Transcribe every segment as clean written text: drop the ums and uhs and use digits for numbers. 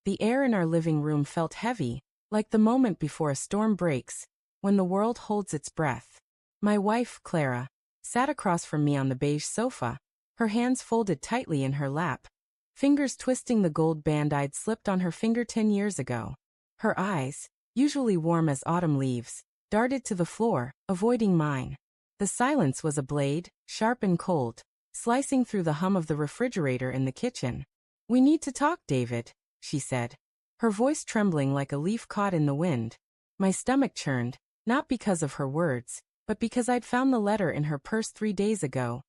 The air in our living room felt heavy, like the moment before a storm breaks, when the world holds its breath. My wife, Clara, sat across from me on the beige sofa, her hands folded tightly in her lap, fingers twisting the gold band I'd slipped on her finger 10 years ago. Her eyes, usually warm as autumn leaves, darted to the floor, avoiding mine. The silence was a blade, sharp and cold, slicing through the hum of the refrigerator in the kitchen. "We need to talk, David," she said, her voice trembling like a leaf caught in the wind. My stomach churned, not because of her words, but because I'd found the letter in her purse 3 days ago.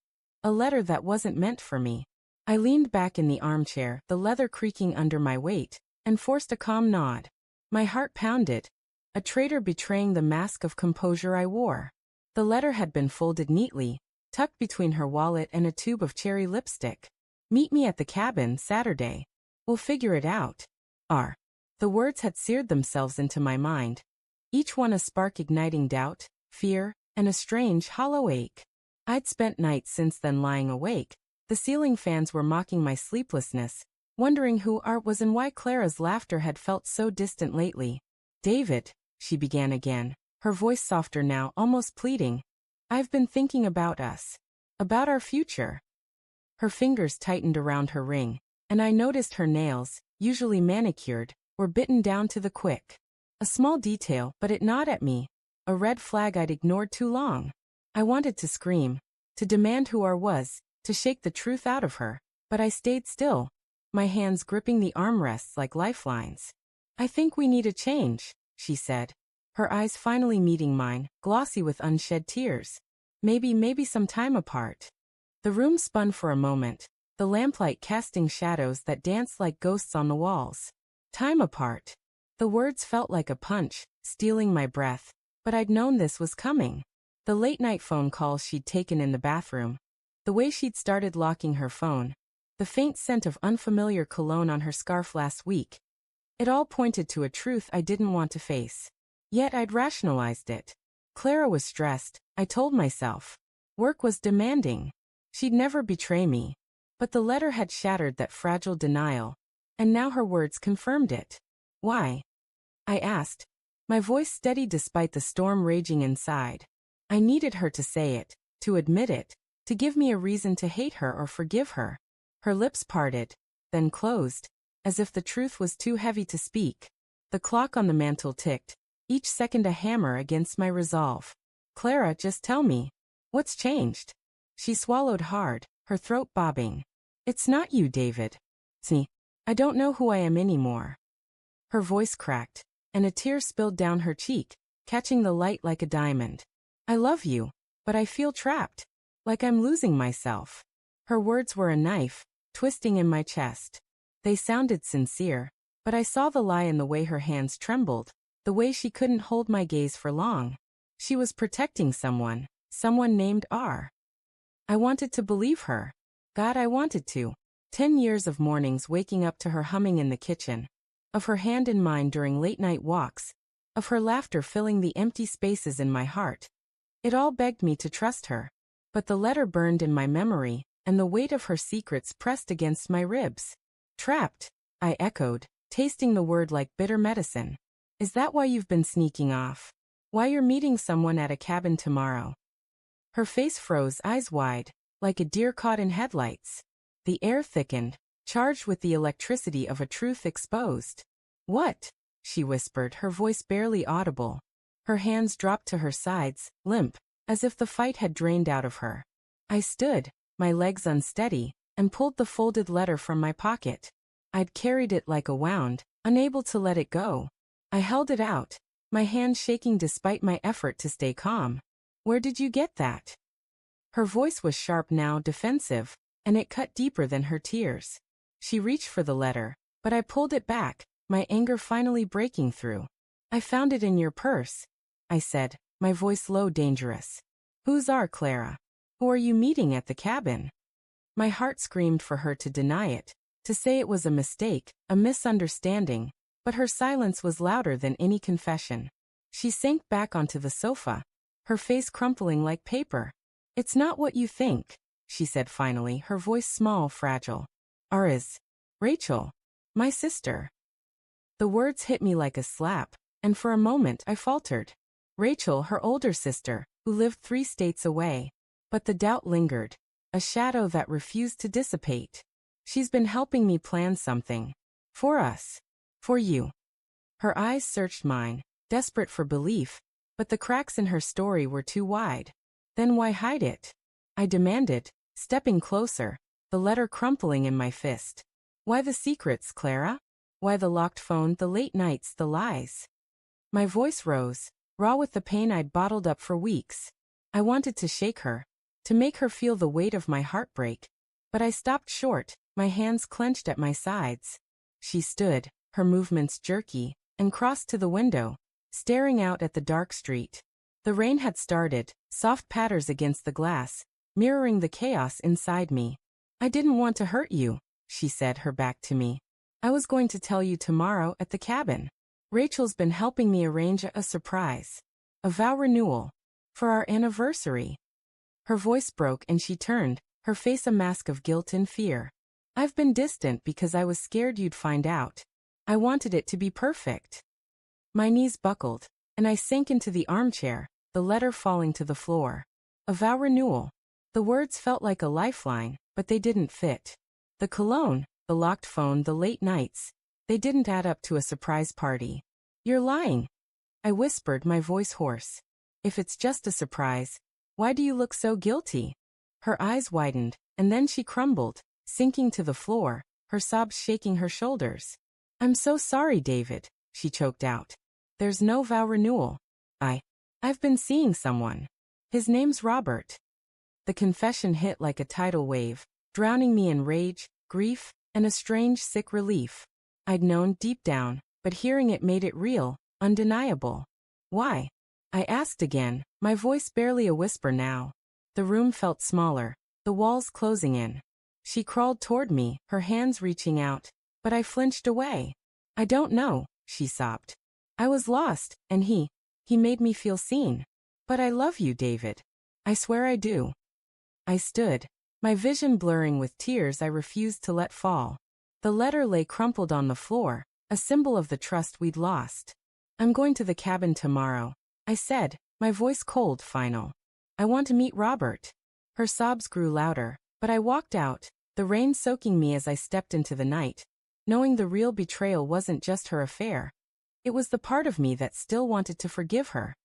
A letter that wasn't meant for me. I leaned back in the armchair, the leather creaking under my weight, and forced a calm nod. My heart pounded. A traitor betraying the mask of composure I wore. The letter had been folded neatly, tucked between her wallet and a tube of cherry lipstick. "Meet me at the cabin Saturday. We'll figure it out." The words had seared themselves into my mind, each one a spark igniting doubt, fear, and a strange, hollow ache. I'd spent nights since then lying awake. The ceiling fans were mocking my sleeplessness, wondering who Art was and why Clara's laughter had felt so distant lately. "David," she began again, her voice softer now, almost pleading. "I've been thinking about us. About our future." Her fingers tightened around her ring, and I noticed her nails, usually manicured, were bitten down to the quick. A small detail, but it gnawed at me. A red flag I'd ignored too long. I wanted to scream, to demand who was, to shake the truth out of her, but I stayed still, my hands gripping the armrests like lifelines. "I think we need a change," she said, her eyes finally meeting mine, glossy with unshed tears. Maybe some time apart." The room spun for a moment, the lamplight casting shadows that danced like ghosts on the walls. Time apart. The words felt like a punch, stealing my breath, but I'd known this was coming. The late-night phone calls she'd taken in the bathroom, the way she'd started locking her phone, the faint scent of unfamiliar cologne on her scarf last week. It all pointed to a truth I didn't want to face. Yet I'd rationalized it. Clara was stressed, I told myself. Work was demanding. She'd never betray me. But the letter had shattered that fragile denial, and now her words confirmed it. "Why?" I asked, my voice steady despite the storm raging inside. I needed her to say it, to admit it, to give me a reason to hate her or forgive her. Her lips parted, then closed, as if the truth was too heavy to speak. The clock on the mantel ticked, each second a hammer against my resolve. "Clara, just tell me. What's changed?" She swallowed hard, her throat bobbing. "It's not you, David. See, I don't know who I am anymore." Her voice cracked, and a tear spilled down her cheek, catching the light like a diamond. "I love you, but I feel trapped, like I'm losing myself." Her words were a knife, twisting in my chest. They sounded sincere, but I saw the lie in the way her hands trembled, the way she couldn't hold my gaze for long. She was protecting someone named R. I wanted to believe her. God, I wanted to. 10 years of mornings waking up to her humming in the kitchen, of her hand in mine during late-night walks, of her laughter filling the empty spaces in my heart. It all begged me to trust her. But the letter burned in my memory, and the weight of her secrets pressed against my ribs. "Trapped," I echoed, tasting the word like bitter medicine. "Is that why you've been sneaking off? Why you're meeting someone at a cabin tomorrow?" Her face froze, eyes wide, like a deer caught in headlights. The air thickened, charged with the electricity of a truth exposed. "What?" she whispered, her voice barely audible. Her hands dropped to her sides, limp, as if the fight had drained out of her. I stood, my legs unsteady, and pulled the folded letter from my pocket. I'd carried it like a wound, unable to let it go. I held it out, my hand shaking despite my effort to stay calm. "Where did you get that?" Her voice was sharp now, defensive, and it cut deeper than her tears. She reached for the letter, but I pulled it back, my anger finally breaking through. "I found it in your purse," I said, my voice low, dangerous. "Who's our Clara? Who are you meeting at the cabin?" My heart screamed for her to deny it, to say it was a mistake, a misunderstanding, but her silence was louder than any confession. She sank back onto the sofa, her face crumpling like paper. "It's not what you think," she said finally, her voice small, fragile. "R is Rachel, my sister." The words hit me like a slap, and for a moment I faltered. Rachel, her older sister, who lived 3 states away. But the doubt lingered, a shadow that refused to dissipate. She's been helping me plan something. For us. For you. Her eyes searched mine, desperate for belief, but the cracks in her story were too wide. Then why hide it? I demanded, stepping closer, the letter crumpling in my fist. Why the secrets, Clara? Why the locked phone, the late nights, the lies? My voice rose, raw with the pain I'd bottled up for weeks. I wanted to shake her, to make her feel the weight of my heartbreak. But I stopped short, my hands clenched at my sides. She stood, her movements jerky, and crossed to the window, staring out at the dark street. The rain had started, soft patters against the glass, mirroring the chaos inside me. I didn't want to hurt you, she said, her back to me. I was going to tell you tomorrow at the cabin. Rachel's been helping me arrange a surprise. A vow renewal. For our anniversary. Her voice broke and she turned, her face a mask of guilt and fear. I've been distant because I was scared you'd find out. I wanted it to be perfect. My knees buckled, and I sank into the armchair, the letter falling to the floor. A vow renewal. The words felt like a lifeline, but they didn't fit. The cologne, the locked phone, the late nights, they didn't add up to a surprise party. You're lying, I whispered, my voice hoarse. If it's just a surprise, why do you look so guilty? Her eyes widened, and then she crumbled, sinking to the floor, her sobs shaking her shoulders. I'm so sorry, David, she choked out. There's no vow renewal. I've been seeing someone. His name's Robert. The confession hit like a tidal wave, drowning me in rage, grief, and a strange, sick relief. I'd known deep down, but hearing it made it real, undeniable. Why? I asked again, my voice barely a whisper now. The room felt smaller, the walls closing in. She crawled toward me, her hands reaching out, but I flinched away. I don't know, she sobbed. I was lost, and he made me feel seen. But I love you, David. I swear I do. I stood, my vision blurring with tears I refused to let fall. The letter lay crumpled on the floor, a symbol of the trust we'd lost. I'm going to the cabin tomorrow, I said, my voice cold, final. I want to meet Robert. Her sobs grew louder, but I walked out, the rain soaking me as I stepped into the night, knowing the real betrayal wasn't just her affair. It was the part of me that still wanted to forgive her.